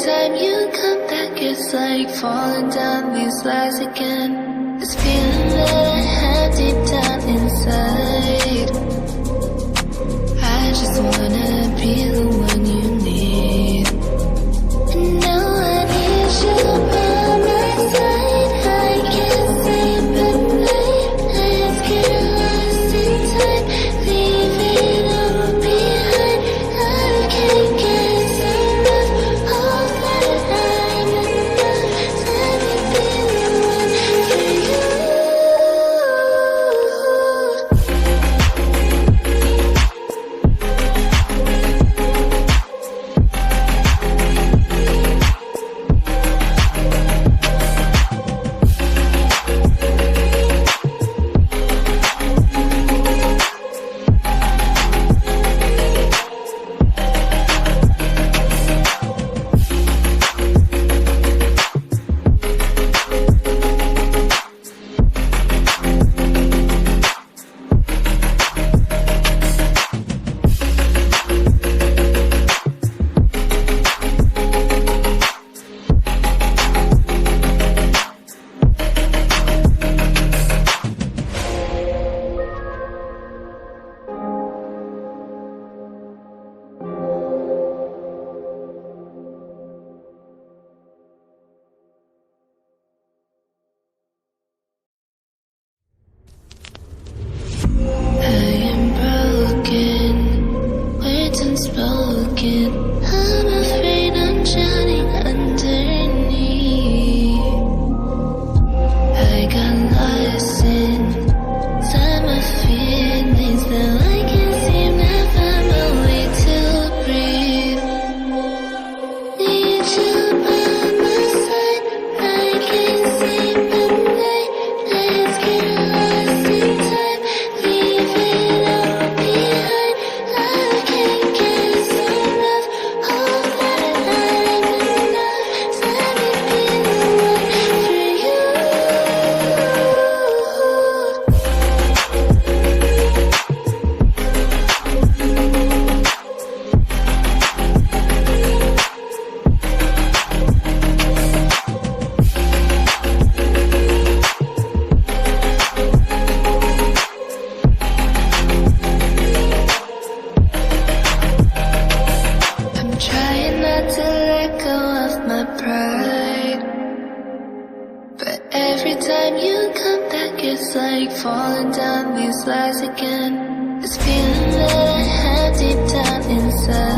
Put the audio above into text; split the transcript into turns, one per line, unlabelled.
time you come back, it's like falling down these lies again. This feeling that I have deep down inside, I just wanna be the one you need. And now I need you by my side. I can't sleep at night. Let's get lost in time, leave it all behind. I can't get enough of that I'm enough. Let me be the one for you. Unspoken, I'm afraid I'm drowning underneath. I got lost inside my feelings that I can't seem to find my way to breathe. Need you by my side, I can't sleep at night. Let's get lost in time, leave it all behind. I can't get enough of that I'm enough. Let me be the one for you. I'm trying not to let go of my pride, but every time you come back, it's like falling down these lies again. This feeling that I have deep down inside,